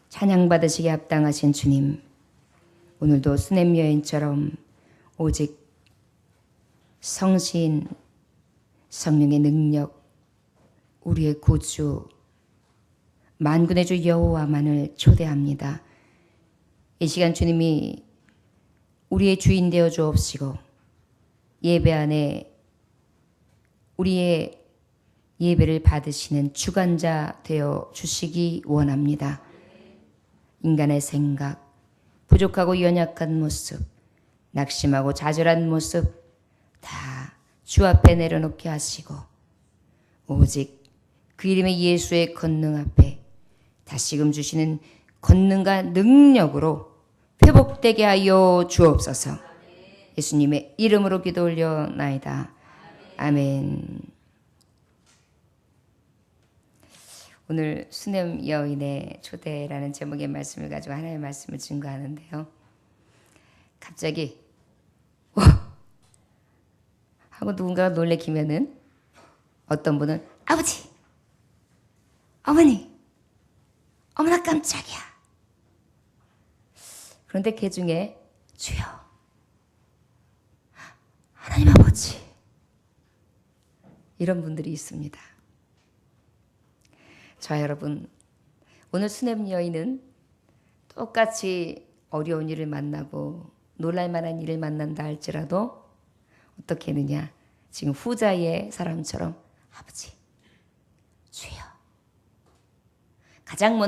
찬양받으시기에 합당하신 주님, 오늘도 수냄 여인처럼 오직 성신, 성령의 능력, 우리의 구주, 만군의 주 여호와만을 초대합니다. 이 시간 주님이 우리의 주인 되어 주옵시고 예배 안에 우리의 예배를 받으시는 주관자 되어 주시기 원합니다. 인간의 생각, 부족하고 연약한 모습, 낙심하고 좌절한 모습 다 주 앞에 내려놓게 하시고 오직 그 이름의 예수의 권능 앞에 다시금 주시는 권능과 능력으로 회복되게 하여 주옵소서. 예수님의 이름으로 기도 올려나이다. 아멘. 오늘 수냄 여인의 초대라는 제목의 말씀을 가지고 하나님의 말씀을 증거하는데요. 갑자기 하고 누군가가 놀래키면은 어떤 분은 아버지, 어머니, 어머나 깜짝이야. 그런데 그 중에 주여, 하나님 아버지, 이런 분들이 있습니다. 자, 여러분, 오늘 수냄 여인은 똑같이 어려운 일을 만나고 놀랄만한 일을 만난다 할지라도 어떻게 했느냐? 지금 후자의 사람처럼 아버지, 주여. 가장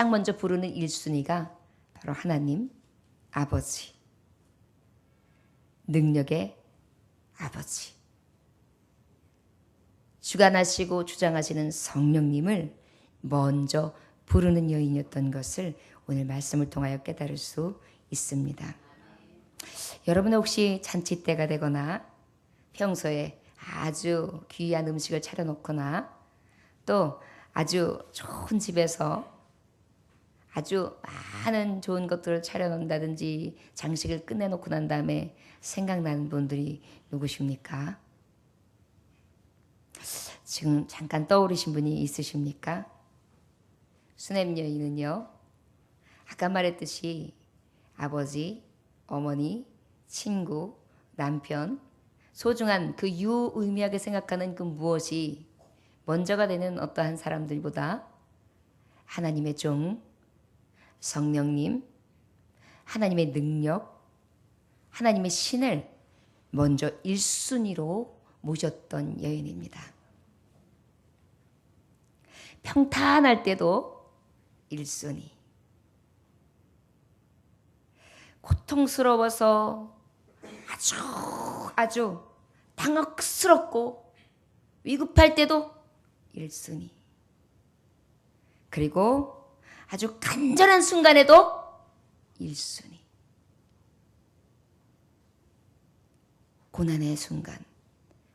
먼저 부르는 1순위가 바로 하나님, 아버지. 능력의 아버지. 주관하시고 주장하시는 성령님을 먼저 부르는 여인이었던 것을 오늘 말씀을 통하여 깨달을 수 있습니다. 여러분은 혹시 잔치 때가 되거나 평소에 아주 귀한 음식을 차려놓거나 또 아주 좋은 집에서 아주 많은 좋은 것들을 차려놓는다든지 장식을 끝내놓고 난 다음에 생각나는 분들이 누구십니까? 지금 잠깐 떠오르신 분이 있으십니까? 수냄 여인은요, 아까 말했듯이 아버지, 어머니, 친구, 남편, 소중한 그 유의미하게 생각하는 그 무엇이 먼저가 되는 어떠한 사람들보다 하나님의 종, 성령님, 하나님의 능력, 하나님의 신을 먼저 1순위로 모셨던 여인입니다. 평탄할 때도 1순위. 고통스러워서 아주 당혹스럽고 위급할 때도 1순위. 그리고 아주 간절한 순간에도 1순위. 고난의 순간,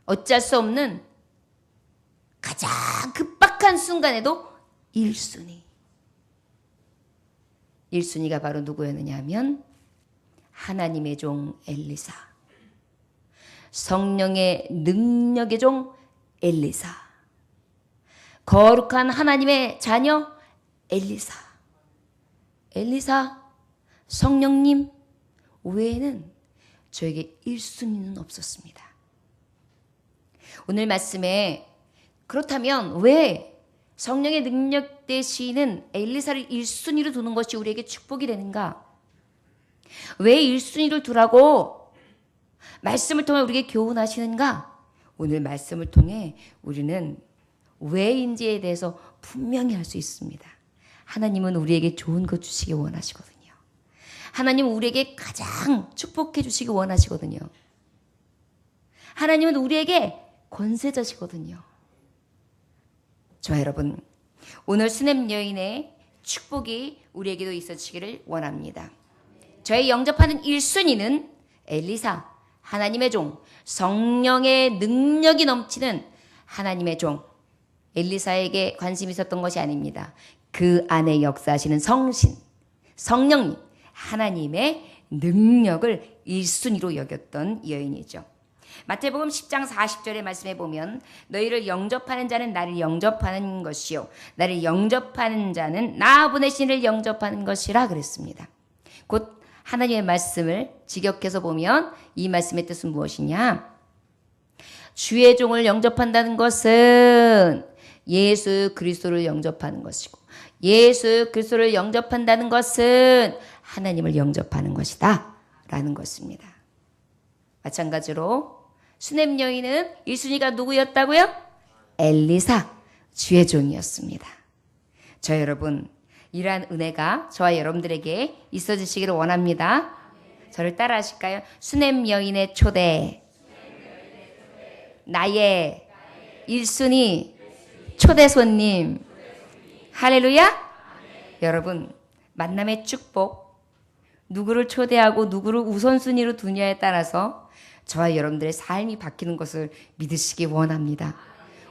어쩔 수 없는 가장 급박한 순간에도 1순위. 1순위가 바로 누구였느냐 하면 하나님의 종 엘리사, 성령의 능력의 종 엘리사, 거룩한 하나님의 자녀 엘리사. 엘리사, 성령님 외에는 저에게 1순위는 없었습니다. 오늘 말씀에 그렇다면 왜 성령의 능력 되시는 엘리사를 1순위로 두는 것이 우리에게 축복이 되는가? 왜 1순위를 두라고 말씀을 통해 우리에게 교훈하시는가? 오늘 말씀을 통해 우리는 왜인지에 대해서 분명히 알 수 있습니다. 하나님은 우리에게 좋은 것 주시기 원하시거든요. 하나님은 우리에게 가장 축복해 주시기 원하시거든요. 하나님은 우리에게 권세자시거든요. 저 여러분, 오늘 수냄 여인의 축복이 우리에게도 있어지기를 원합니다. 저희 영접하는 1순위는 엘리사, 하나님의 종, 성령의 능력이 넘치는 하나님의 종, 엘리사에게 관심이 있었던 것이 아닙니다. 그 안에 역사하시는 성신, 성령님, 하나님의 능력을 1순위로 여겼던 여인이죠. 마태복음 10장 40절의 말씀에 보면 너희를 영접하는 자는 나를 영접하는 것이요 나를 영접하는 자는 나 보내신 이를 영접하는 것이라 그랬습니다. 곧 하나님의 말씀을 직역해서 보면 이 말씀의 뜻은 무엇이냐? 주의 종을 영접한다는 것은 예수 그리스도를 영접하는 것이고 예수 그리스도를 영접한다는 것은 하나님을 영접하는 것이다 라는 것입니다. 마찬가지로 수넴 여인은 1순위가 누구였다고요? 엘리사 주의 종이었습니다. 저 여러분 이러한 은혜가 저와 여러분들에게 있어지시기를 원합니다. 저를 따라 하실까요? 수넴 여인의 초대 나의 1순위 초대 손님 할렐루야. 여러분 만남의 축복 누구를 초대하고 누구를 우선순위로 두냐에 따라서 저와 여러분들의 삶이 바뀌는 것을 믿으시기 원합니다.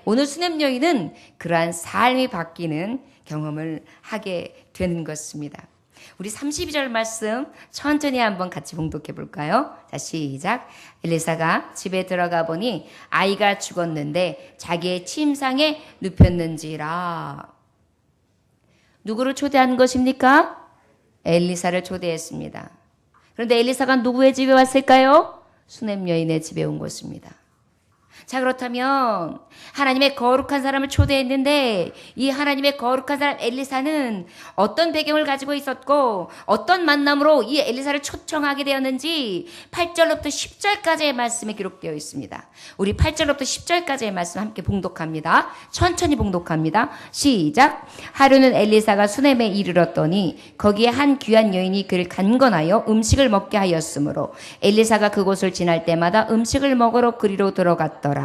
오늘 수넴 여인은 그러한 삶이 바뀌는 경험을 하게 되는 것입니다. 우리 32절 말씀 천천히 한번 같이 봉독해 볼까요? 자, 시작. 엘리사가 집에 들어가 보니 아이가 죽었는데 자기의 침상에 눕혔는지라. 누구를 초대한 것입니까? 엘리사를 초대했습니다. 그런데 엘리사가 누구의 집에 왔을까요? 수넴 여인의 집에 온 것입니다. 자, 그렇다면 하나님의 거룩한 사람을 초대했는데 이 하나님의 거룩한 사람 엘리사는 어떤 배경을 가지고 있었고 어떤 만남으로 이 엘리사를 초청하게 되었는지 8절로부터 10절까지의 말씀에 기록되어 있습니다. 우리 8절로부터 10절까지의 말씀 함께 봉독합니다. 천천히 봉독합니다. 시작. 하루는 엘리사가 수넴에 이르렀더니 거기에 한 귀한 여인이 그를 간건하여 음식을 먹게 하였으므로 엘리사가 그곳을 지날 때마다 음식을 먹으러 그리로 들어갔더라.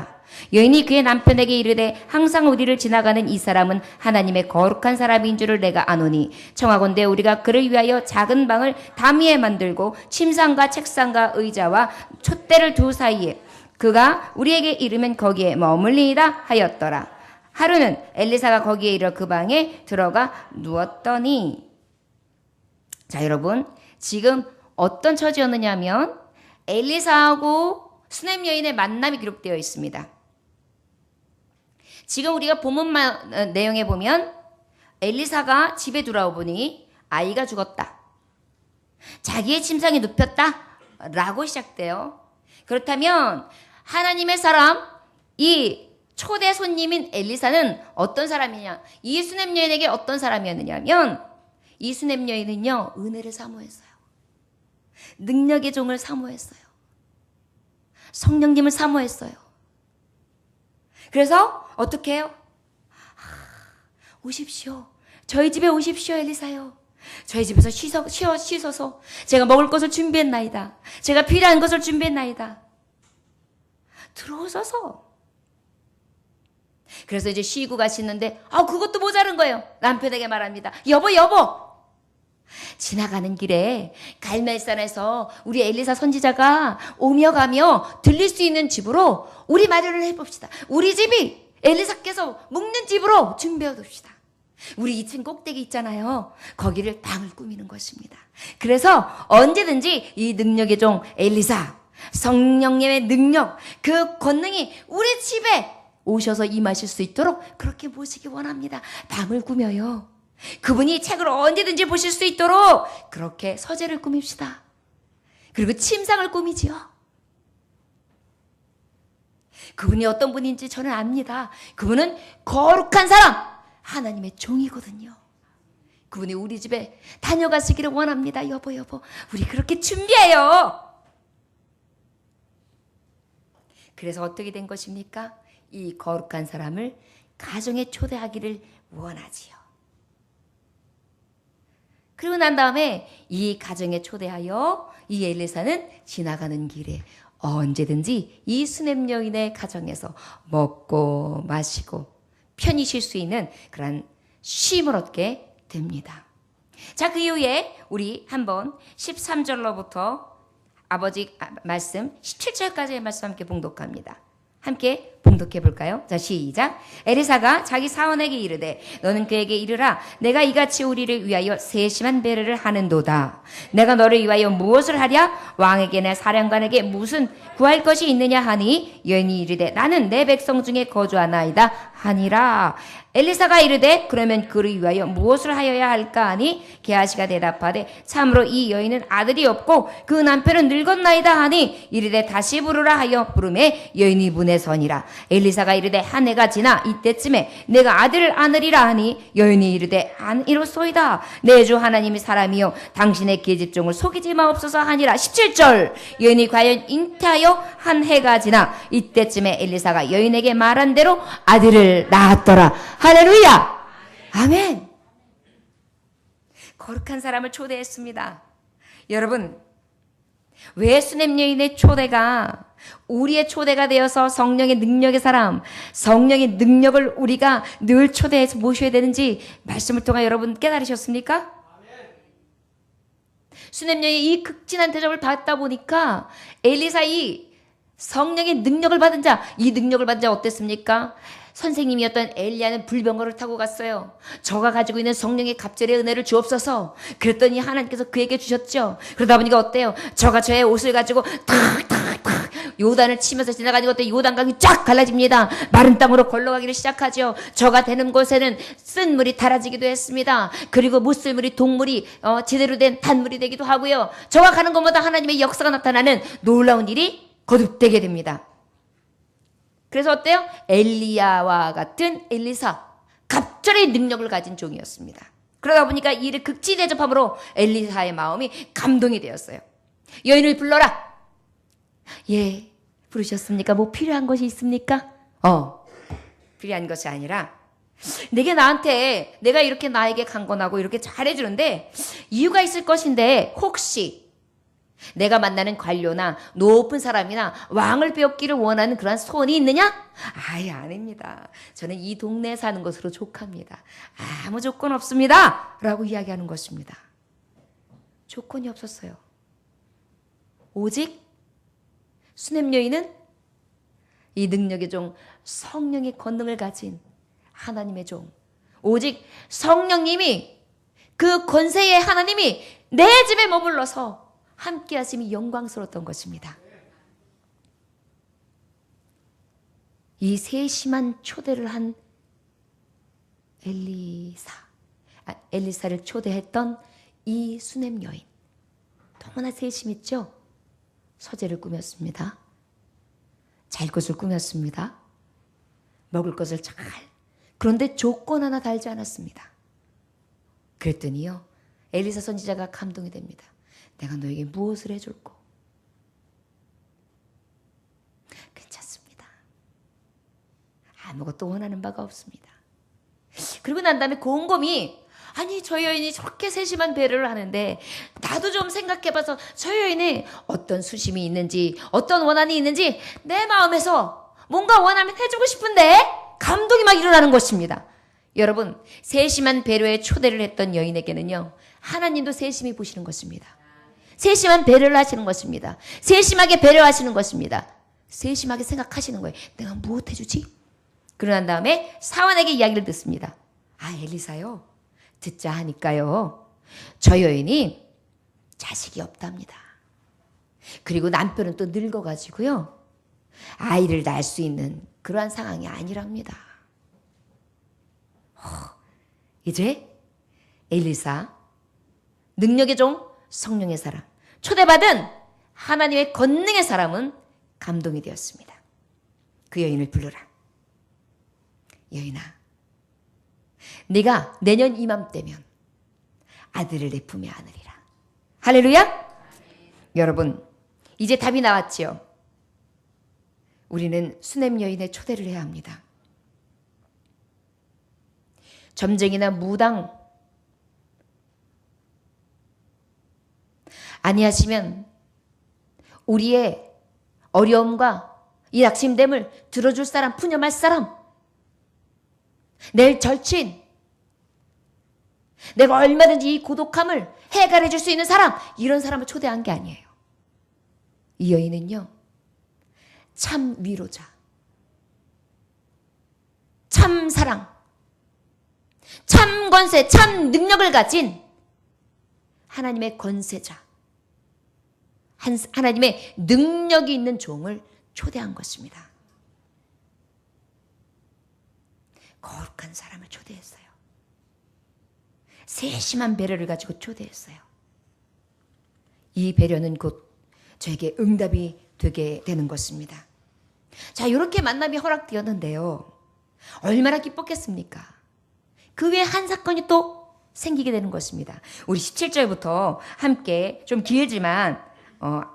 여인이 그의 남편에게 이르되 항상 우리를 지나가는 이 사람은 하나님의 거룩한 사람인 줄을 내가 아노니 청하건대 우리가 그를 위하여 작은 방을 담위에 만들고 침상과 책상과 의자와 촛대를 두 사이에 그가 우리에게 이르면 거기에 머물리이다 하였더라. 하루는 엘리사가 거기에 이르러 그 방에 들어가 누웠더니 자 여러분 지금 어떤 처지였느냐 하면 엘리사하고 수넴 여인의 만남이 기록되어 있습니다. 지금 우리가 본문 내용에 보면 엘리사가 집에 들어와 보니 아이가 죽었다. 자기의 침상에 눕혔다. 라고 시작돼요. 그렇다면 하나님의 사람, 이 초대 손님인 엘리사는 어떤 사람이냐? 이 수넴 여인에게 어떤 사람이었느냐면 이 수넴 여인은요. 은혜를 사모했어요. 능력의 종을 사모했어요. 성령님을 사모했어요. 그래서 어떻게 해요? 오십시오. 저희 집에 오십시오 엘리사요. 저희 집에서 씻어서 제가 먹을 것을 준비했나이다. 제가 필요한 것을 준비했나이다. 들어오셔서. 그래서 이제 쉬고 가시는데 그것도 모자른 거예요. 남편에게 말합니다. 여보 지나가는 길에 갈멜산에서 우리 엘리사 선지자가 오며 가며 들릴 수 있는 집으로 우리 마련을 해봅시다. 우리 집이 엘리사께서 묵는 집으로 준비해둡시다. 우리 2층 꼭대기 있잖아요. 거기를 방을 꾸미는 것입니다. 그래서 언제든지 이 능력의 종 엘리사 성령님의 능력 그 권능이 우리 집에 오셔서 임하실 수 있도록 그렇게 모시기 원합니다. 방을 꾸며요. 그분이 책을 언제든지 보실 수 있도록 그렇게 서재를 꾸밉시다. 그리고 침상을 꾸미지요. 그분이 어떤 분인지 저는 압니다. 그분은 거룩한 사람, 하나님의 종이거든요. 그분이 우리 집에 다녀가시기를 원합니다. 여보, 우리 그렇게 준비해요. 그래서 어떻게 된 것입니까? 이 거룩한 사람을 가정에 초대하기를 원하지요. 그리고 난 다음에 이 가정에 초대하여 이 엘리사는 지나가는 길에 언제든지 이 수넴 여인의 가정에서 먹고 마시고 편히 쉴 수 있는 그런 쉼을 얻게 됩니다. 자, 그 이후에 우리 한번 13절로부터 아버지 말씀 17절까지의 말씀 함께 봉독합니다. 함께 봉독해 볼까요? 자, 시작. 엘리사가 자기 사원에게 이르되 너는 그에게 이르라 내가 이같이 우리를 위하여 세심한 배려를 하는도다. 내가 너를 위하여 무엇을 하랴? 왕에게나 사령관에게 무슨 구할 것이 있느냐 하니 여인이 이르되 나는 내 백성 중에 거주하나이다 하니라. 엘리사가 이르되 그러면 그를 위하여 무엇을 하여야 할까 하니 게하시가 대답하되 참으로 이 여인은 아들이 없고 그 남편은 늙었나이다 하니 이르되 다시 부르라 하여 부르매 여인이 문에 서니라. 엘리사가 이르되 한 해가 지나 이때쯤에 내가 아들을 안으리라 하니 여인이 이르되 이로소이다. 내 주 하나님이 사람이요 당신의 계집종을 속이지 마옵소서 하니라. 17절. 여인이 과연 잉태하여 한 해가 지나 이때쯤에 엘리사가 여인에게 말한 대로 아들을 낳았더라. 할렐루야. 아멘. 거룩한 사람을 초대했습니다. 여러분, 왜 수냄 여인의 초대가 우리의 초대가 되어서 성령의 능력의 사람, 성령의 능력을 우리가 늘 초대해서 모셔야 되는지 말씀을 통해 여러분 깨달으셨습니까? 수냄 여인이 이 극진한 대접을 받다 보니까 엘리사 이 성령의 능력을 받은 자, 이 능력을 받은 자 어땠습니까? 선생님이었던 엘리야는 불병거를 타고 갔어요. 저가 가지고 있는 성령의 갑절의 은혜를 주옵소서. 그랬더니 하나님께서 그에게 주셨죠. 그러다 보니까 어때요? 저가 저의 옷을 가지고 탁탁탁 요단을 치면서 지나가는 것도 요단강이 쫙 갈라집니다. 마른 땅으로 걸러가기를 시작하죠. 저가 되는 곳에는 쓴 물이 달아지기도 했습니다. 그리고 무쓸물이 동물이 제대로 된 단물이 되기도 하고요. 저가 가는 곳마다 하나님의 역사가 나타나는 놀라운 일이 거듭되게 됩니다. 그래서 어때요? 엘리야와 같은 엘리사, 갑절의 능력을 가진 종이었습니다. 그러다 보니까 이를 극치 대접함으로 엘리사의 마음이 감동이 되었어요. 여인을 불러라. 예, 부르셨습니까? 뭐 필요한 것이 있습니까? 필요한 것이 아니라 나한테 내가 이렇게 나에게 강건하고 이렇게 잘해주는데 이유가 있을 것인데 혹시 내가 만나는 관료나 높은 사람이나 왕을 배웠기를 원하는 그러한 소원이 있느냐? 아예 아닙니다. 저는 이 동네에 사는 것으로 족합니다. 아무 조건 없습니다. 라고 이야기하는 것입니다. 조건이 없었어요. 오직 수냄 여인은 이 능력의 종, 성령의 권능을 가진 하나님의 종, 오직 성령님이 그 권세의 하나님이 내 집에 머물러서 함께 하심이 영광스러웠던 것입니다. 이 세심한 초대를 한 엘리사를 초대했던 이 수냄 여인, 너무나 세심했죠? 서재를 꾸몄습니다. 잘 것을 꾸몄습니다. 먹을 것을 잘. 그런데 조건 하나 달지 않았습니다. 그랬더니요, 엘리사 선지자가 감동이 됩니다. 내가 너에게 무엇을 해줄꼬? 괜찮습니다. 아무것도 원하는 바가 없습니다. 그리고 난 다음에 곰곰이 아니 저 여인이 저렇게 세심한 배려를 하는데 나도 좀 생각해봐서 저 여인이 어떤 수심이 있는지 어떤 원한이 있는지 내 마음에서 뭔가 원하면 해주고 싶은데 감동이 막 일어나는 것입니다. 여러분, 세심한 배려에 초대를 했던 여인에게는요, 하나님도 세심히 보시는 것입니다. 세심한 배려를 하시는 것입니다. 세심하게 배려하시는 것입니다. 세심하게 생각하시는 거예요. 내가 무엇 해주지? 그러고 난 다음에 사원에게 이야기를 듣습니다. 아, 엘리사요, 듣자 하니까요, 저 여인이 자식이 없답니다. 그리고 남편은 또 늙어가지고요, 아이를 낳을 수 있는 그러한 상황이 아니랍니다. 이제 엘리사, 능력의 종, 성령의 사람, 초대받은 하나님의 권능의 사람은 감동이 되었습니다. 그 여인을 부르라. 여인아, 네가 내년 이맘때면 아들을 내 품에 안으리라. 할렐루야. 여러분, 이제 답이 나왔지요. 우리는 수냄 여인의 초대를 해야 합니다. 점쟁이나 무당 아니하시면 우리의 어려움과 이 낙심됨을 들어줄 사람, 푸념할 사람, 내 절친, 내가 얼마든지 이 고독함을 해결해 줄 수 있는 사람, 이런 사람을 초대한 게 아니에요. 이 여인은요, 참 위로자, 참 사랑, 참 권세, 참 능력을 가진 하나님의 권세자, 하나님의 능력이 있는 종을 초대한 것입니다. 거룩한 사람을 초대했어요. 세심한 배려를 가지고 초대했어요. 이 배려는 곧 저에게 응답이 되게 되는 것입니다. 자, 이렇게 만남이 허락되었는데요. 얼마나 기뻤겠습니까? 그 외에 한 사건이 또 생기게 되는 것입니다. 우리 17절부터 함께 좀 길지만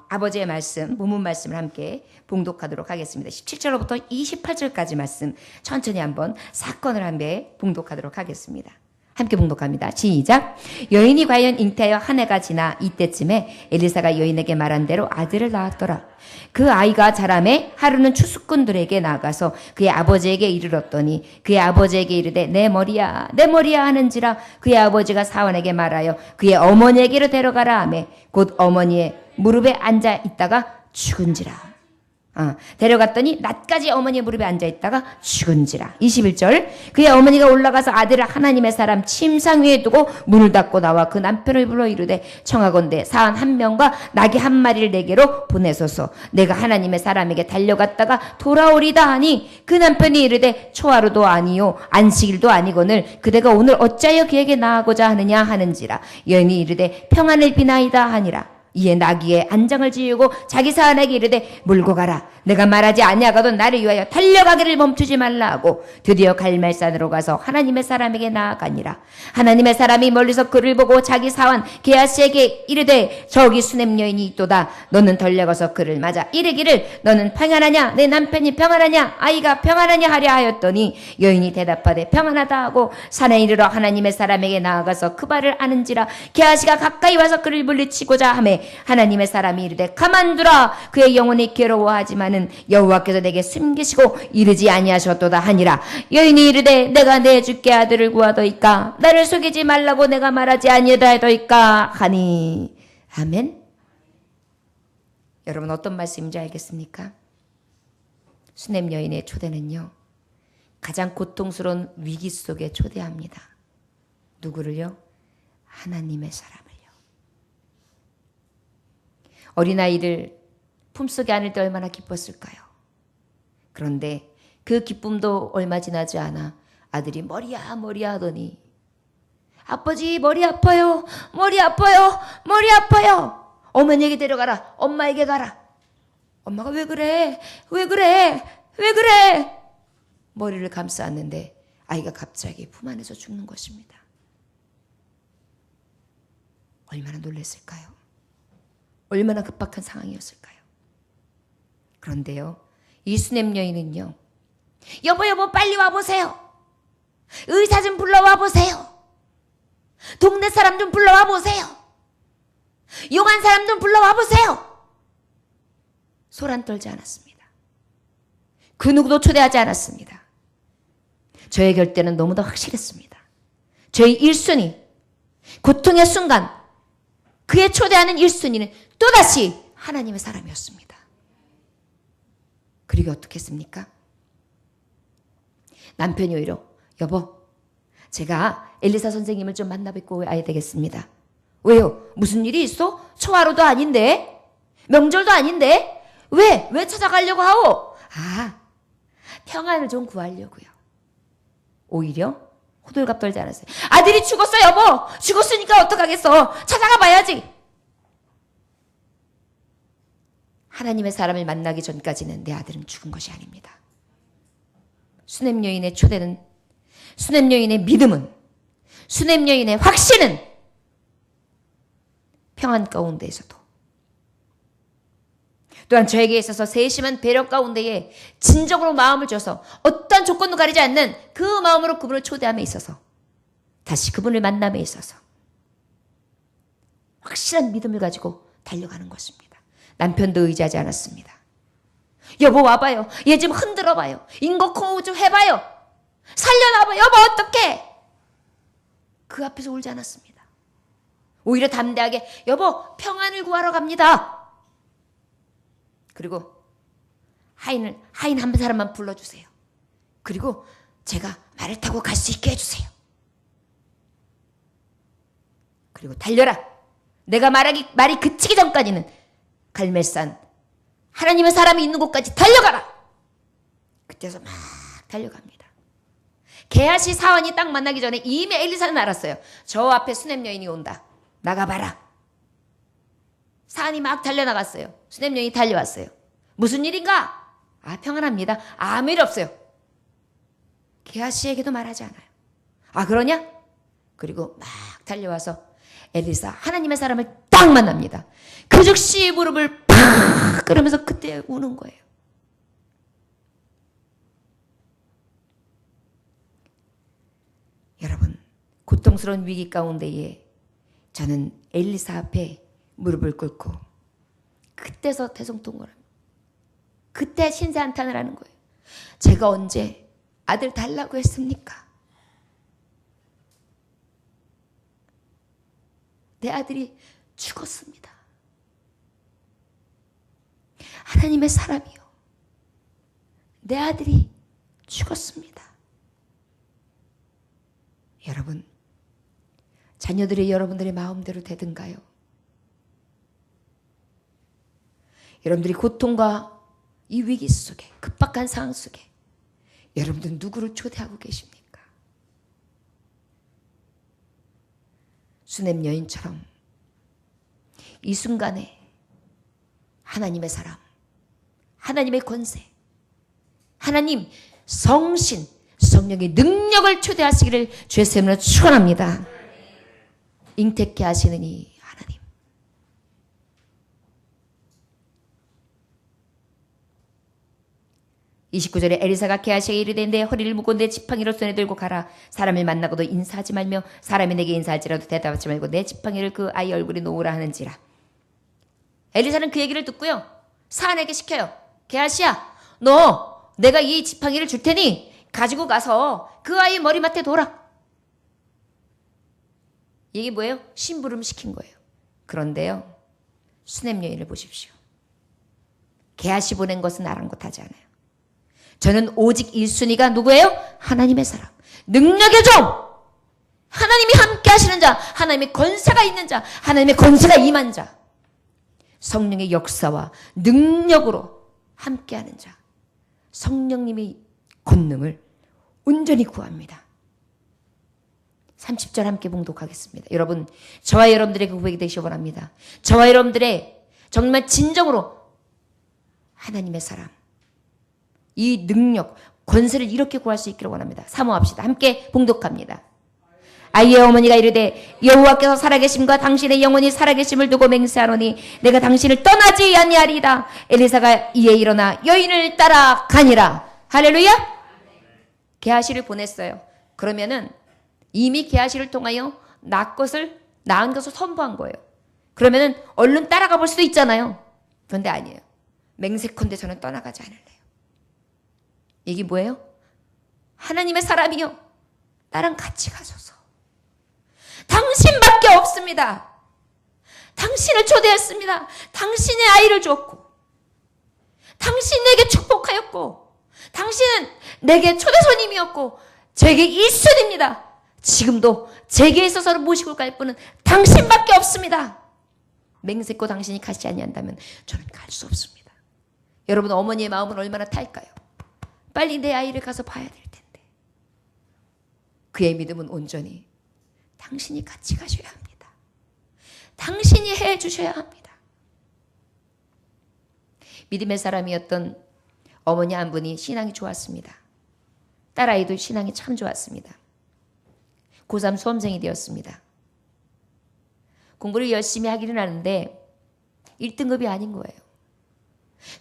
아버지의 말씀, 본문 말씀을 함께 봉독하도록 하겠습니다. 17절부터 28절까지 말씀 천천히 한번 사건을 한번 봉독하도록 하겠습니다. 함께 봉독합니다. 시작. 여인이 과연 잉태하여 한 해가 지나 이때쯤에 엘리사가 여인에게 말한 대로 아들을 낳았더라. 그 아이가 자라매 하루는 추수꾼들에게 나가서 그의 아버지에게 이르렀더니 그의 아버지에게 이르되 내 머리야 내 머리야 하는지라 그의 아버지가 사원에게 말하여 그의 어머니에게로 데려가라 하매 곧 어머니의 무릎에 앉아 있다가 죽은지라. 데려갔더니 낮까지 어머니의 무릎에 앉아있다가 죽은지라. 21절. 그의 어머니가 올라가서 아들을 하나님의 사람 침상 위에 두고 문을 닫고 나와 그 남편을 불러 이르되 청하건대 사한 한 명과 나귀 한 마리를 내게로 보내소서. 내가 하나님의 사람에게 달려갔다가 돌아오리다 하니 그 남편이 이르되 초하루도 아니요 안식일도 아니거늘 그대가 오늘 어찌하여 그에게 나아가고자 하느냐 하는지라. 여인이 이르되 평안을 비나이다 하니라. 이에 나귀의 안장을 지우고 자기 사안에게 이르되 물고 가라. 내가 말하지 아니하거든 나를 위하여 달려가기를 멈추지 말라 하고 드디어 갈멜산으로 가서 하나님의 사람에게 나아가니라. 하나님의 사람이 멀리서 그를 보고 자기 사환 게하시에게 이르되 저기 수냄 여인이 있도다. 너는 달려가서 그를 맞아 이르기를 너는 평안하냐 내 남편이 평안하냐 아이가 평안하냐 하려 하였더니 여인이 대답하되 평안하다 하고 산에 이르러 하나님의 사람에게 나아가서 그 발을 아는지라. 게하시가 가까이 와서 그를 물리치고자 하매 하나님의 사람이 이르되 가만두라. 그의 영혼이 괴로워하지만은 여호와께서 내게 숨기시고 이르지 아니하셨도다 하니라. 여인이 이르되 내가 내 주께 아들을 구하더이까 나를 속이지 말라고 내가 말하지 아니하더이까 하니. 아멘. 여러분 어떤 말씀인지 알겠습니까? 수냄 여인의 초대는요 가장 고통스러운 위기 속에 초대합니다. 누구를요? 하나님의 사람을요. 어린아이를 품속에 안을 때 얼마나 기뻤을까요? 그런데 그 기쁨도 얼마 지나지 않아 아들이 머리야 머리야 하더니 아버지 머리 아파요 머리 아파요 머리 아파요. 어머니에게 데려가라. 엄마에게 가라. 엄마가 왜 그래 왜 그래 왜 그래. 머리를 감싸았는데 아이가 갑자기 품 안에서 죽는 것입니다. 얼마나 놀랐을까요? 얼마나 급박한 상황이었을까요? 그런데요, 이 수냄 여인은요, 여보 빨리 와보세요. 의사 좀 불러와 보세요. 동네 사람 좀 불러와 보세요. 용한 사람 좀 불러와 보세요. 소란 떨지 않았습니다. 그 누구도 초대하지 않았습니다. 저의 결대는 너무나 확실했습니다. 저의 1순위, 고통의 순간 그의 초대하는 1순위는 또다시 하나님의 사람이었습니다. 그리고 어떻게 했습니까? 남편이 오히려 여보 제가 엘리사 선생님을 좀 만나 뵙고 와야 되겠습니다. 왜요? 무슨 일이 있어? 초하루도 아닌데? 명절도 아닌데? 왜 찾아가려고 하오? 평안을 좀 구하려고요. 오히려 호들갑 떨지 않았어요. 아들이 죽었어 여보. 죽었으니까 어떡하겠어. 찾아가 봐야지. 하나님의 사람을 만나기 전까지는 내 아들은 죽은 것이 아닙니다. 수냄 여인의 초대는, 수냄 여인의 믿음은, 수냄 여인의 확신은 평안 가운데에서도 또한 저에게 있어서 세심한 배려 가운데에 진정으로 마음을 줘서 어떤 조건도 가리지 않는 그 마음으로 그분을 초대함에 있어서 다시 그분을 만남에 있어서 확실한 믿음을 가지고 달려가는 것입니다. 남편도 의지하지 않았습니다. 여보 와봐요. 얘 좀 흔들어봐요. 인거코호 좀 해봐요. 살려놔봐. 여보 어떡해. 그 앞에서 울지 않았습니다. 오히려 담대하게 여보 평안을 구하러 갑니다. 그리고 하인 한 사람만 불러주세요. 그리고 제가 말을 타고 갈 수 있게 해주세요. 그리고 달려라. 내가 말이 그치기 전까지는 갈멜산 하나님의 사람이 있는 곳까지 달려가라. 그때서 막 달려갑니다. 게하시 사원이 딱 만나기 전에 이미 엘리사는 알았어요. 저 앞에 수냄 여인이 온다. 나가봐라. 사안이 막 달려나갔어요. 수냄 여인이 달려왔어요. 무슨 일인가? 평안합니다. 아무 일 없어요. 게하시에게도 말하지 않아요. 그러냐? 그리고 막 달려와서 엘리사 하나님의 사람을 딱 만납니다. 그 즉시 무릎을 팍 꿇으면서 그때 우는 거예요. 여러분, 고통스러운 위기 가운데에 저는 엘리사 앞에 무릎을 꿇고 그때서 대성통곡을 합니다. 그때 신세 한탄을 하는 거예요. 제가 언제 아들 달라고 했습니까? 내 아들이 죽었습니다. 하나님의 사람이요. 내 아들이 죽었습니다. 여러분, 자녀들이 여러분들의 마음대로 되든가요? 여러분들이 고통과 이 위기 속에, 급박한 상황 속에 여러분들 누구를 초대하고 계십니까? 수냄 여인처럼 이 순간에 하나님의 사람, 하나님의 권세, 하나님 성신, 성령의 능력을 초대하시기를 주의 이름으로 축원합니다. 잉태케 하시는 이 하나님. 29절에 엘리사가 게하시에게 이르되 내 허리를 묶고 내 지팡이를 손에 들고 가라. 사람을 만나고도 인사하지 말며 사람이 내게 인사할지라도 대답하지 말고 내 지팡이를 그 아이 얼굴에 놓으라 하는지라. 엘리사는 그 얘기를 듣고요, 사안에게 시켜요. 게하시야, 너 내가 이 지팡이를 줄 테니 가지고 가서 그 아이 머리맡에 둬라. 이게 뭐예요? 심부름 시킨 거예요. 그런데요, 수냄 여인을 보십시오. 게하시 보낸 것은 아랑곳하지 않아요. 저는 오직 1순위가 누구예요? 하나님의 사람, 능력의 종, 하나님이 함께 하시는 자, 하나님의 권세가 있는 자, 하나님의 권세가 임한 자, 성령의 역사와 능력으로 함께하는 자, 성령님의 권능을 온전히 구합니다. 30절 함께 봉독하겠습니다. 여러분, 저와 여러분들의 그 고백이 되시기 원합니다. 저와 여러분들의 정말 진정으로 하나님의 사람, 이 능력, 권세를 이렇게 구할 수 있기를 원합니다. 사모합시다. 함께 봉독합니다. 아이의 어머니가 이르되 여호와께서 살아계심과 당신의 영혼이 살아계심을 두고 맹세하노니 내가 당신을 떠나지 아니하리이다. 엘리사가 이에 일어나 여인을 따라 가니라. 할렐루야. 게하시를 보냈어요. 그러면은 이미 게하시를 통하여 낳은 것을 선포한 거예요. 그러면은 얼른 따라가 볼 수도 있잖아요. 그런데 아니에요. 맹세컨대 저는 떠나가지 않을래요. 이게 뭐예요? 하나님의 사람이요, 나랑 같이 가소서. 당신밖에 없습니다. 당신을 초대했습니다. 당신의 아이를 주었고, 당신이 내게 축복하였고, 당신은 내게 초대 손님이었고, 제게 1순위입니다. 지금도 제게 있어서는 모시고 갈 분은 당신밖에 없습니다. 맹세코 당신이 가지 아니한다면 저는 갈 수 없습니다. 여러분, 어머니의 마음은 얼마나 탈까요? 빨리 내 아이를 가서 봐야 될 텐데. 그의 믿음은 온전히 당신이 같이 가셔야 합니다. 당신이 해 주셔야 합니다. 믿음의 사람이었던 어머니 한 분이 신앙이 좋았습니다. 딸아이도 신앙이 참 좋았습니다. 고3 수험생이 되었습니다. 공부를 열심히 하기는 하는데 1등급이 아닌 거예요.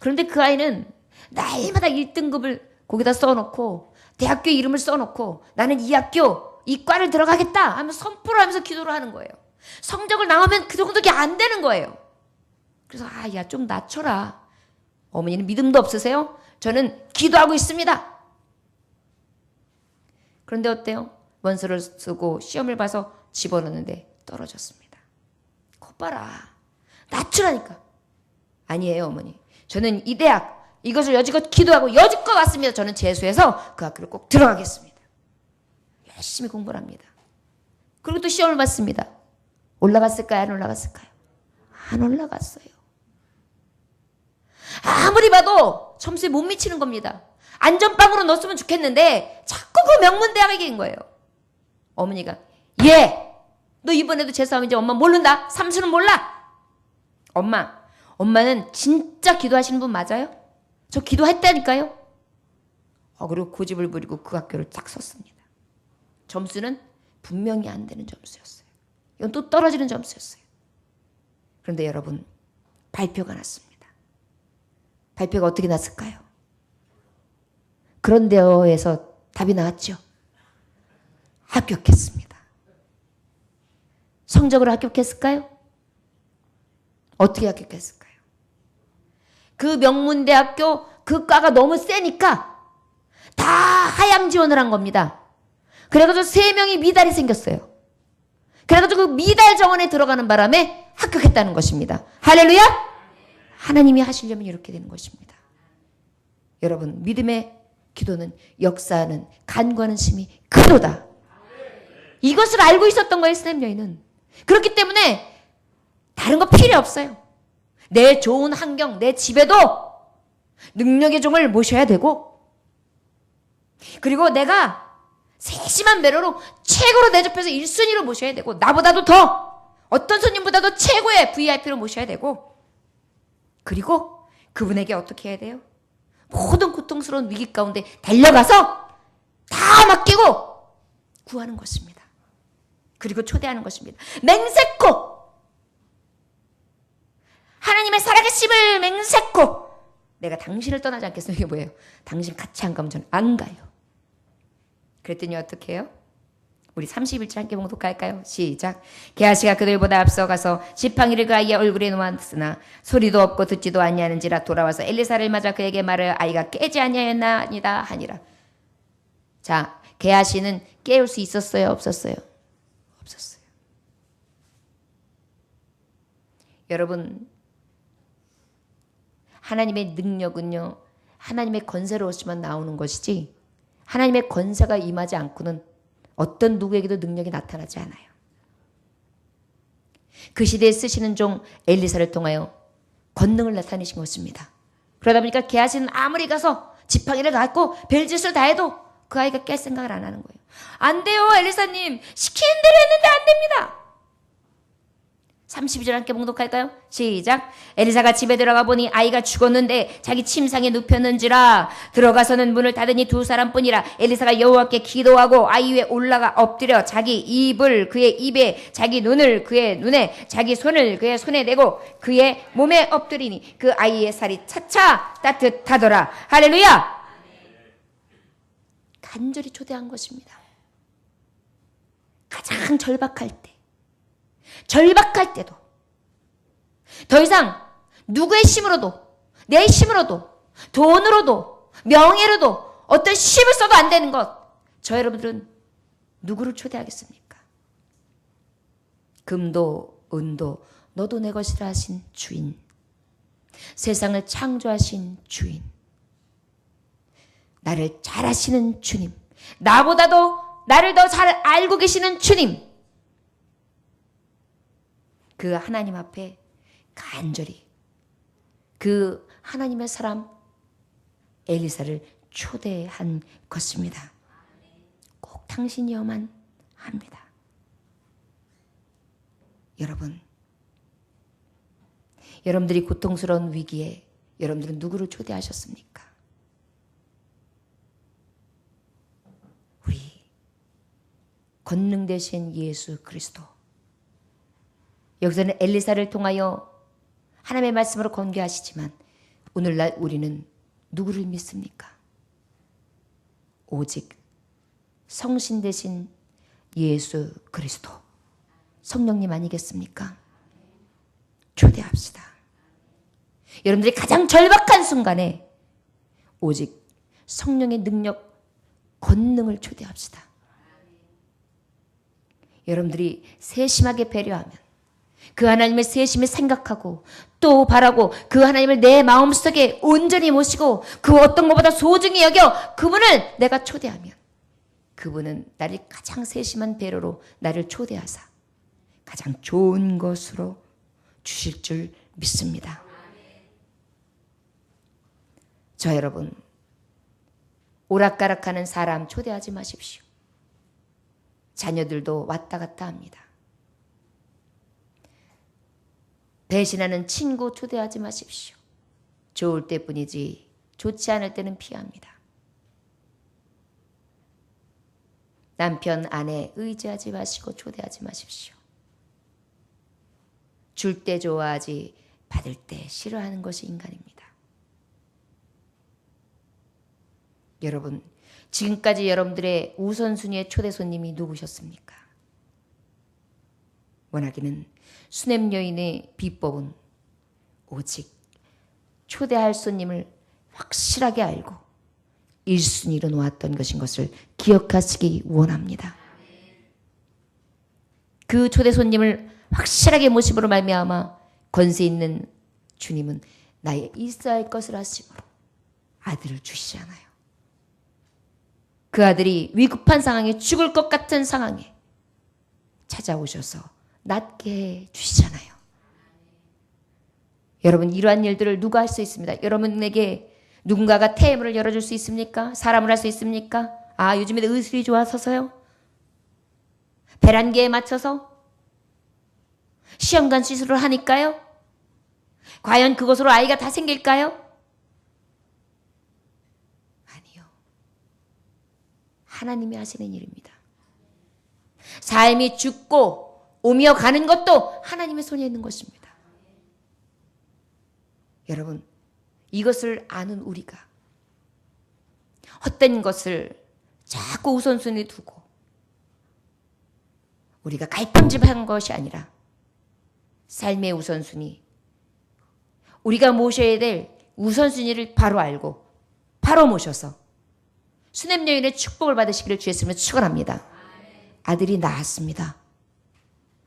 그런데 그 아이는 날마다 1등급을 거기다 써놓고 대학교 이름을 써놓고 나는 이 학교 이 과를 들어가겠다 하면서 선포를 하면서 기도를 하는 거예요. 성적을 나오면 그 정도밖에 안 되는 거예요. 그래서 야, 좀 낮춰라. 어머니는 믿음도 없으세요? 저는 기도하고 있습니다. 그런데 어때요? 원서를 쓰고 시험을 봐서 집어넣는데 떨어졌습니다. 콧봐라. 낮추라니까. 아니에요, 어머니. 저는 이 대학 이것을 여지껏 기도하고 여지껏 왔습니다. 저는 재수해서 그 학교를 꼭 들어가겠습니다. 열심히 공부를 합니다. 그리고 또 시험을 봤습니다. 올라갔을까요? 안 올라갔을까요? 안 올라갔어요. 아무리 봐도 점수에 못 미치는 겁니다. 안전빵으로 넣었으면 좋겠는데 자꾸 그 명문대학에 간 거예요. 어머니가 너 이번에도 재수하면 이제 엄마 모른다. 삼수는 몰라. 엄마는 진짜 기도하시는 분 맞아요? 저 기도했다니까요. 그리고 고집을 부리고 그 학교를 딱 썼습니다. 점수는 분명히 안 되는 점수였어요. 이건 또 떨어지는 점수였어요. 그런데 여러분, 발표가 났습니다. 발표가 어떻게 났을까요? 그런 데에서 답이 나왔죠. 합격했습니다. 성적으로 합격했을까요? 어떻게 합격했을까요? 그 명문대학교 그 과가 너무 세니까 다 하향 지원을 한 겁니다. 그래가지고 3명이 미달이 생겼어요. 그래가지고 그 미달 정원에 들어가는 바람에 합격했다는 것입니다. 할렐루야! 하나님이 하시려면 이렇게 되는 것입니다. 여러분, 믿음의 기도는 역사하는 간구하는 심이 크도다. 이것을 알고 있었던 거예요, 스냅 여인은. 그렇기 때문에 다른 거 필요 없어요. 내 좋은 환경, 내 집에도 능력의 종을 모셔야 되고, 그리고 내가 세심한 배려로 최고로 대접해서 1순위로 모셔야 되고, 나보다도 더 어떤 손님보다도 최고의 VIP로 모셔야 되고, 그리고 그분에게 어떻게 해야 돼요? 모든 고통스러운 위기 가운데 달려가서 다 맡기고 구하는 것입니다. 그리고 초대하는 것입니다. 맹세코 하나님의 살아계심을 맹세코 내가 당신을 떠나지 않겠어. 이게 뭐예요? 당신 같이 안 가면 저는 안 가요. 그랬더니 어떻게 해요? 우리 31절 함께 봉독할까요? 시작. 게하시가 그들보다 앞서가서 지팡이를 그 아이의 얼굴에 놓았으나 소리도 없고 듣지도 아니하는지라 돌아와서 엘리사를 맞아 그에게 말하여 아이가 깨지 아니하였나이다 하니라. 자, 게하시는 깨울 수 있었어요? 없었어요? 없었어요. 여러분, 하나님의 능력은요, 하나님의 권세로우시면 나오는 것이지 하나님의 권세가 임하지 않고는 어떤 누구에게도 능력이 나타나지 않아요. 그 시대에 쓰시는 종 엘리사를 통하여 권능을 나타내신 것입니다. 그러다 보니까 게하시는 아무리 가서 지팡이를 갖고 별짓을 다 해도 그 아이가 깰 생각을 안 하는 거예요. 안 돼요, 엘리사님. 시키는 대로 했는데 안 됩니다. 32절 함께 봉독할까요? 시작. 엘리사가 집에 들어가 보니 아이가 죽었는데 자기 침상에 눕혔는지라. 들어가서는 문을 닫으니 2사람뿐이라. 엘리사가 여호와께 기도하고 아이 위에 올라가 엎드려 자기 입을 그의 입에, 자기 눈을 그의 눈에, 자기 손을 그의 손에 대고 그의 몸에 엎드리니 그 아이의 살이 차차 따뜻하더라. 할렐루야! 간절히 초대한 것입니다. 가장 절박할 때도 더 이상 누구의 힘으로도, 내 힘으로도, 돈으로도, 명예로도 어떤 힘을 써도 안 되는 것, 저 여러분들은 누구를 초대하겠습니까? 금도 은도 너도 내 것이라 하신 주인, 세상을 창조하신 주인, 나를 잘 아시는 주님, 나보다도 나를 더 잘 알고 계시는 주님, 그 하나님 앞에 간절히 그 하나님의 사람 엘리사를 초대한 것입니다. 꼭 당신이어만 합니다. 여러분들이 고통스러운 위기에 여러분들은 누구를 초대하셨습니까? 우리 권능 되신 예수 그리스도. 여기서는 엘리사를 통하여 하나님의 말씀으로 건계하시지만 오늘날 우리는 누구를 믿습니까? 오직 성신 되신 예수 그리스도, 성령님 아니겠습니까? 초대합시다. 여러분들이 가장 절박한 순간에 오직 성령의 능력, 권능을 초대합시다. 여러분들이 세심하게 배려하면, 그 하나님의 세심히 생각하고 또 바라고 그 하나님을 내 마음속에 온전히 모시고 그 어떤 것보다 소중히 여겨 그분을 내가 초대하면 그분은 나를 가장 세심한 배려로 나를 초대하사 가장 좋은 것으로 주실 줄 믿습니다. 저 여러분, 오락가락하는 사람 초대하지 마십시오. 자녀들도 왔다 갔다 합니다. 배신하는 친구 초대하지 마십시오. 좋을 때뿐이지 좋지 않을 때는 피합니다. 남편, 아내 의지하지 마시고 초대하지 마십시오. 줄 때 좋아하지 받을 때 싫어하는 것이 인간입니다. 여러분, 지금까지 여러분들의 우선순위의 초대 손님이 누구셨습니까? 원하기는 수냄 여인의 비법은 오직 초대할 손님을 확실하게 알고 1순위로 놓았던 것인 것을 기억하시기 원합니다. 그 초대 손님을 확실하게 모심으로 말미암아 권세 있는 주님은 나의 있어야 할 것을 하심으로 아들을 주시잖아요. 그 아들이 위급한 상황에 죽을 것 같은 상황에 찾아오셔서 낫게 해 주시잖아요. 여러분, 이러한 일들을 누가 할 수 있습니다. 여러분에게 누군가가 태문을 열어줄 수 있습니까? 사람을 할 수 있습니까? 아, 요즘에 의술이 좋아서서요? 배란기에 맞춰서? 시험관 시술을 하니까요? 과연 그것으로 아이가 다 생길까요? 아니요. 하나님이 하시는 일입니다. 삶이 죽고 오며 가는 것도 하나님의 손에 있는 것입니다. 여러분, 이것을 아는 우리가 헛된 것을 자꾸 우선순위에 두고 우리가 갈팡질팡한 것이 아니라 삶의 우선순위, 우리가 모셔야 될 우선순위를 바로 알고 바로 모셔서 수냄 여인의 축복을 받으시기를 주의 이름으로 축원합니다. 아들이 낳았습니다.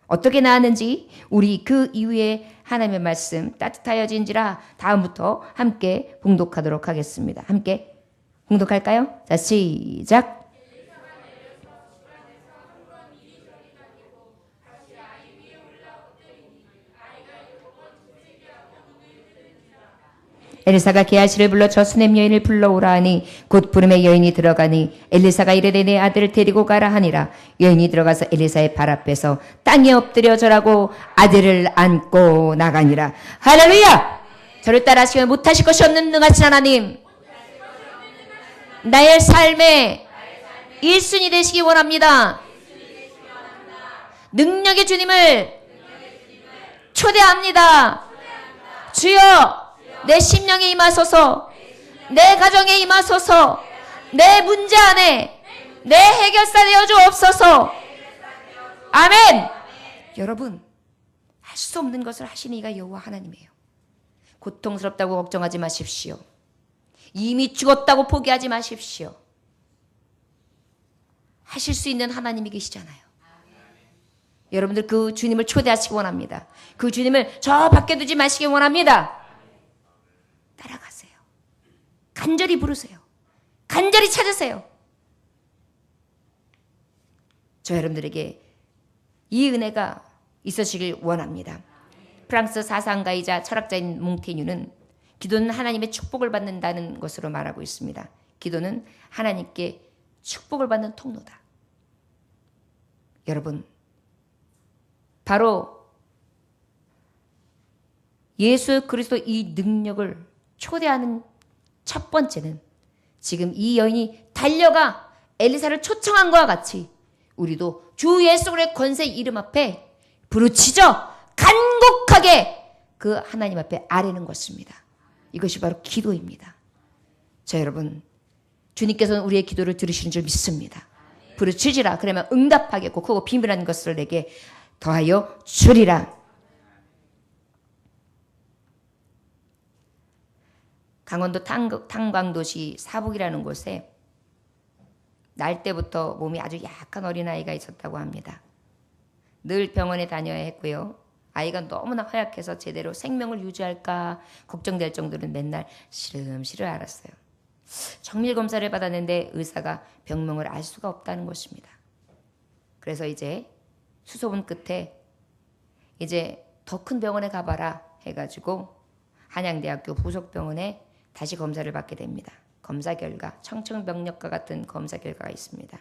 어떻게 나았는지 우리 그 이후에 하나님의 말씀 따뜻하여진지라 다음부터 함께 봉독하도록 하겠습니다. 함께 봉독할까요? 자, 시작. 엘리사가 게하시를 불러 저 수냄 여인을 불러오라 하니 곧 부름에 여인이 들어가니 엘리사가 이르되 내 아들을 데리고 가라 하니라. 여인이 들어가서 엘리사의 발 앞에서 땅에 엎드려 절하고 아들을 안고 나가니라. 할렐루야! 저를 따라하시면 못하실 것이 없는 능하신 하나님, 나의 삶에 1순위 되시기 원합니다. 능력의 주님을 초대합니다. 주여, 내 심령에 임하소서, 내 가정에 임하소서, 내 문제 안에 내 해결사 되어 주옵소서. 아멘. 여러분, 할 수 없는 것을 하시는 이가 여호와 하나님이에요. 고통스럽다고 걱정하지 마십시오. 이미 죽었다고 포기하지 마십시오. 하실 수 있는 하나님이 계시잖아요. 여러분들 그 주님을 초대하시기 원합니다. 그 주님을 저 밖에 두지 마시기 원합니다. 따라가세요. 간절히 부르세요. 간절히 찾으세요. 저 여러분들에게 이 은혜가 있으시길 원합니다. 프랑스 사상가이자 철학자인 몽테뉴는 기도는 하나님의 축복을 받는다는 것으로 말하고 있습니다. 기도는 하나님께 축복을 받는 통로다. 여러분, 바로 예수 그리스도 이 능력을 초대하는 첫 번째는 지금 이 여인이 달려가 엘리사를 초청한 것과 같이 우리도 주 예수 그리스도의 권세 이름 앞에 부르짖어 간곡하게 그 하나님 앞에 아뢰는 것입니다. 이것이 바로 기도입니다. 자, 여러분, 주님께서는 우리의 기도를 들으시는 줄 믿습니다. 부르짖으라. 그러면 응답하겠고 크고 비밀한 것을 내게 더하여 주리라. 강원도 탄광도시 사북이라는 곳에 날 때부터 몸이 아주 약한 어린아이가 있었다고 합니다. 늘 병원에 다녀야 했고요. 아이가 너무나 허약해서 제대로 생명을 유지할까 걱정될 정도로 맨날 시름시름 앓았어요. 정밀 검사를 받았는데 의사가 병명을 알 수가 없다는 것입니다. 그래서 이제 수소문 끝에 이제 더 큰 병원에 가봐라 해가지고 한양대학교 부속병원에 다시 검사를 받게 됩니다. 검사 결과 청청병력과 같은 검사 결과가 있습니다.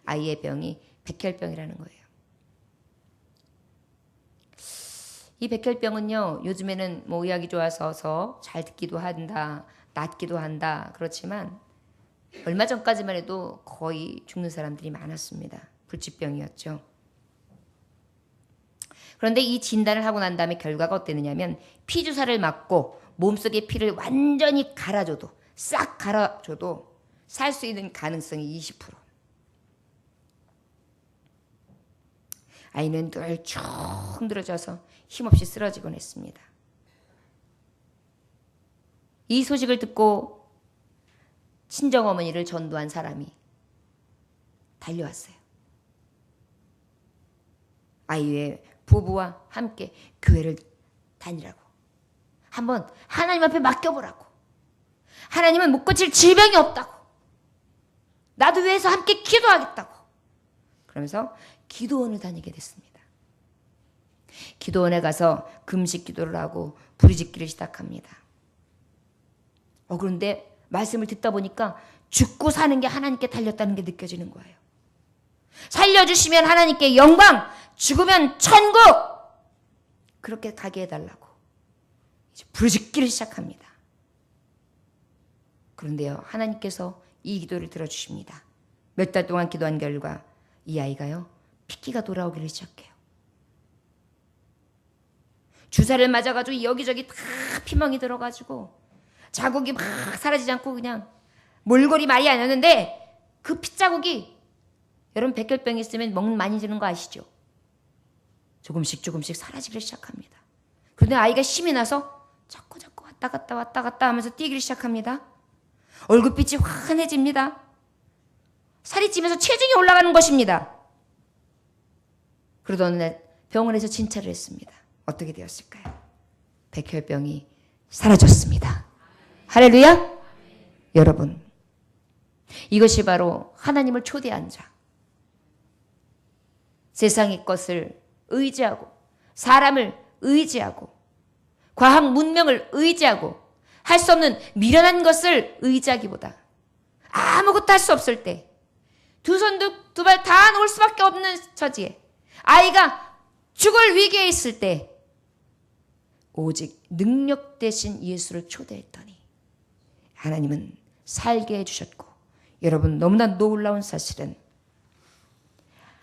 아이의 병이 백혈병이라는 거예요. 이 백혈병은요, 요즘에는 뭐 의학이 좋아서 잘 듣기도 한다, 낫기도 한다. 그렇지만 얼마 전까지만 해도 거의 죽는 사람들이 많았습니다. 불치병이었죠. 그런데 이 진단을 하고 난 다음에 결과가 어땠느냐면 피주사를 맞고 몸속의 피를 완전히 갈아줘도, 싹 갈아줘도 살 수 있는 가능성이 20%. 아이는 늘 쭉 늘어져서 힘없이 쓰러지곤 했습니다. 이 소식을 듣고 친정어머니를 전도한 사람이 달려왔어요. 아이의 부부와 함께 교회를 다니라고. 한번 하나님 앞에 맡겨보라고. 하나님은 못 고칠 질병이 없다고. 나도 위해서 함께 기도하겠다고. 그러면서 기도원을 다니게 됐습니다. 기도원에 가서 금식 기도를 하고 부르짖기를 시작합니다. 그런데 말씀을 듣다 보니까 죽고 사는 게 하나님께 달렸다는 게 느껴지는 거예요. 살려주시면 하나님께 영광, 죽으면 천국! 그렇게 가게 해달라고 이제 부르짖기를 시작합니다. 그런데요, 하나님께서 이 기도를 들어주십니다. 몇 달 동안 기도한 결과 이 아이가요, 핏기가 돌아오기를 시작해요. 주사를 맞아가지고 여기저기 다 피멍이 들어가지고 자국이 막 사라지지 않고 그냥 몰골이 말이 아니었는데 그 핏자국이, 여러분 백혈병이 있으면 먹는 많이 드는 거 아시죠? 조금씩 사라지기 시작합니다. 그런데 아이가 힘이 나서 자꾸 왔다 갔다 하면서 뛰기를 시작합니다. 얼굴빛이 환해집니다. 살이 찌면서 체중이 올라가는 것입니다. 그러던 어느 날 병원에서 진찰을 했습니다. 어떻게 되었을까요? 백혈병이 사라졌습니다. 할렐루야! 여러분, 이것이 바로 하나님을 초대한 자. 세상의 것을 의지하고 사람을 의지하고 과학 문명을 의지하고 할 수 없는 미련한 것을 의지하기보다 아무것도 할 수 없을 때 두 손 두 발 다 놓을 수밖에 없는 처지에 아이가 죽을 위기에 있을 때 오직 능력 대신 예수를 초대했더니 하나님은 살게 해주셨고, 여러분 너무나 놀라운 사실은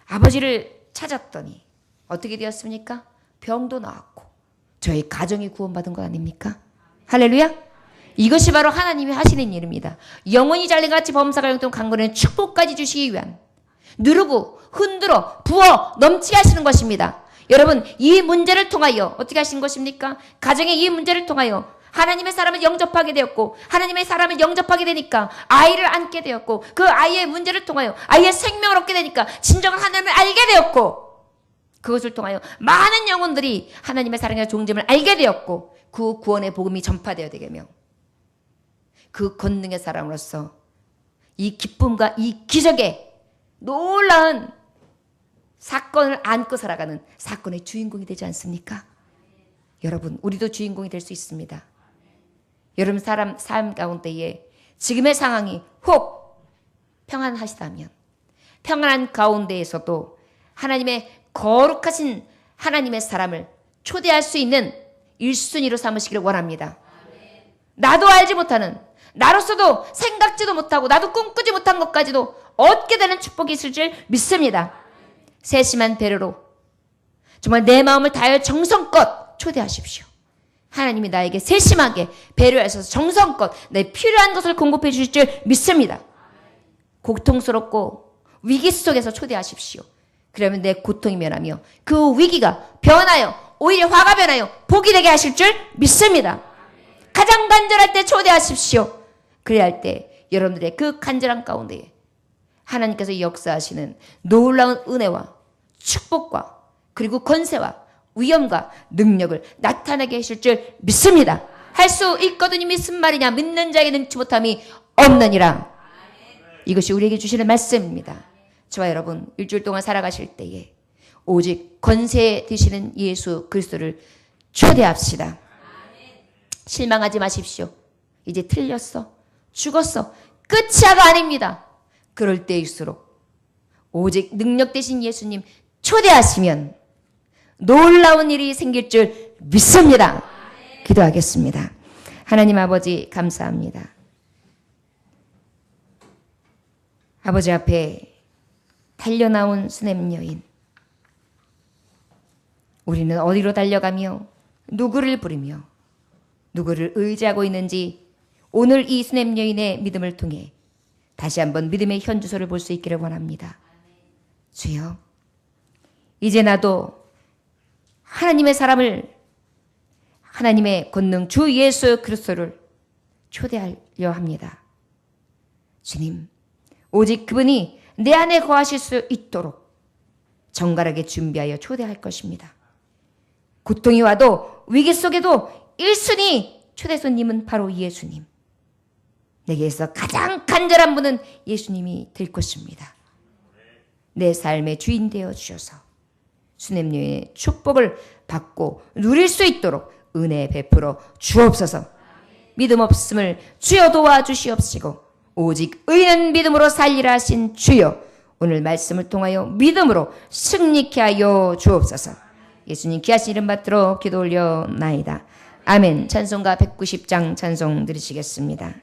아버지를 찾았더니 어떻게 되었습니까? 병도 나았고 저희 가정이 구원받은 거 아닙니까? 할렐루야! 이것이 바로 하나님이 하시는 일입니다. 영원히 잘래같이 범사가 영통 강건한 축복까지 주시기 위한, 누르고 흔들어 부어 넘치게 하시는 것입니다. 여러분, 이 문제를 통하여 어떻게 하신 것입니까? 가정의 이 문제를 통하여 하나님의 사람을 영접하게 되었고, 하나님의 사람을 영접하게 되니까 아이를 안게 되었고, 그 아이의 문제를 통하여 아이의 생명을 얻게 되니까 진정한 하나님을 알게 되었고, 그것을 통하여 많은 영혼들이 하나님의 사랑의 종점을 알게 되었고, 그 구원의 복음이 전파되어야 되며, 그 권능의 사람으로서 이 기쁨과 이 기적의 놀라운 사건을 안고 살아가는 사건의 주인공이 되지 않습니까? 여러분, 우리도 주인공이 될 수 있습니다. 여러분 삶 가운데에 지금의 상황이 혹 평안하시다면 평안한 가운데에서도 하나님의 거룩하신 하나님의 사람을 초대할 수 있는 1순위로 삼으시기를 원합니다. 나도 알지 못하는, 나로서도 생각지도 못하고 나도 꿈꾸지 못한 것까지도 얻게 되는 축복이 있을 줄 믿습니다. 세심한 배려로 정말 내 마음을 다하여 정성껏 초대하십시오. 하나님이 나에게 세심하게 배려하셔서 정성껏 내 필요한 것을 공급해 주실 줄 믿습니다. 고통스럽고 위기 속에서 초대하십시오. 그러면 내 고통이 면하며 그 위기가 변하여 오히려 화가 변하여 복이 되게 하실 줄 믿습니다. 가장 간절할 때 초대하십시오. 그래야 할 때 여러분들의 그 간절한 가운데에 하나님께서 역사하시는 놀라운 은혜와 축복과 그리고 권세와 위엄과 능력을 나타나게 하실 줄 믿습니다. 할 수 있거든요. 무슨 말이냐? 믿는 자에게 능치 못함이 없느니라. 이것이 우리에게 주시는 말씀입니다. 저와 여러분, 일주일 동안 살아가실 때에 오직 권세 되시는 예수 그리스도를 초대합시다. 실망하지 마십시오. 이제 틀렸어. 죽었어. 끝이야가 아닙니다. 그럴 때일수록 오직 능력 되신 예수님 초대하시면 놀라운 일이 생길 줄 믿습니다. 기도하겠습니다. 하나님 아버지 감사합니다. 아버지 앞에 달려나온 수냄 여인, 우리는 어디로 달려가며 누구를 부르며 누구를 의지하고 있는지 오늘 이 수냄 여인의 믿음을 통해 다시 한번 믿음의 현주소를 볼 수 있기를 원합니다. 주여, 이제 나도 하나님의 사람을, 하나님의 권능 주 예수 그리스도를 초대하려 합니다. 주님, 오직 그분이 내 안에 거하실 수 있도록 정갈하게 준비하여 초대할 것입니다. 고통이 와도 위기 속에도 1순위 초대 손님은 바로 예수님. 내게서 가장 간절한 분은 예수님이 될 것입니다. 내 삶의 주인 되어 주셔서 수냄 여인의 축복을 받고 누릴 수 있도록 은혜 베풀어 주옵소서. 믿음 없음을 주여 도와주시옵시고 오직 의는 믿음으로 살리라 하신 주여, 오늘 말씀을 통하여 믿음으로 승리케 하여 주옵소서. 예수님 귀하신 이름 받들어 기도 올려나이다. 아멘. 찬송가 190장 찬송 드리시겠습니다.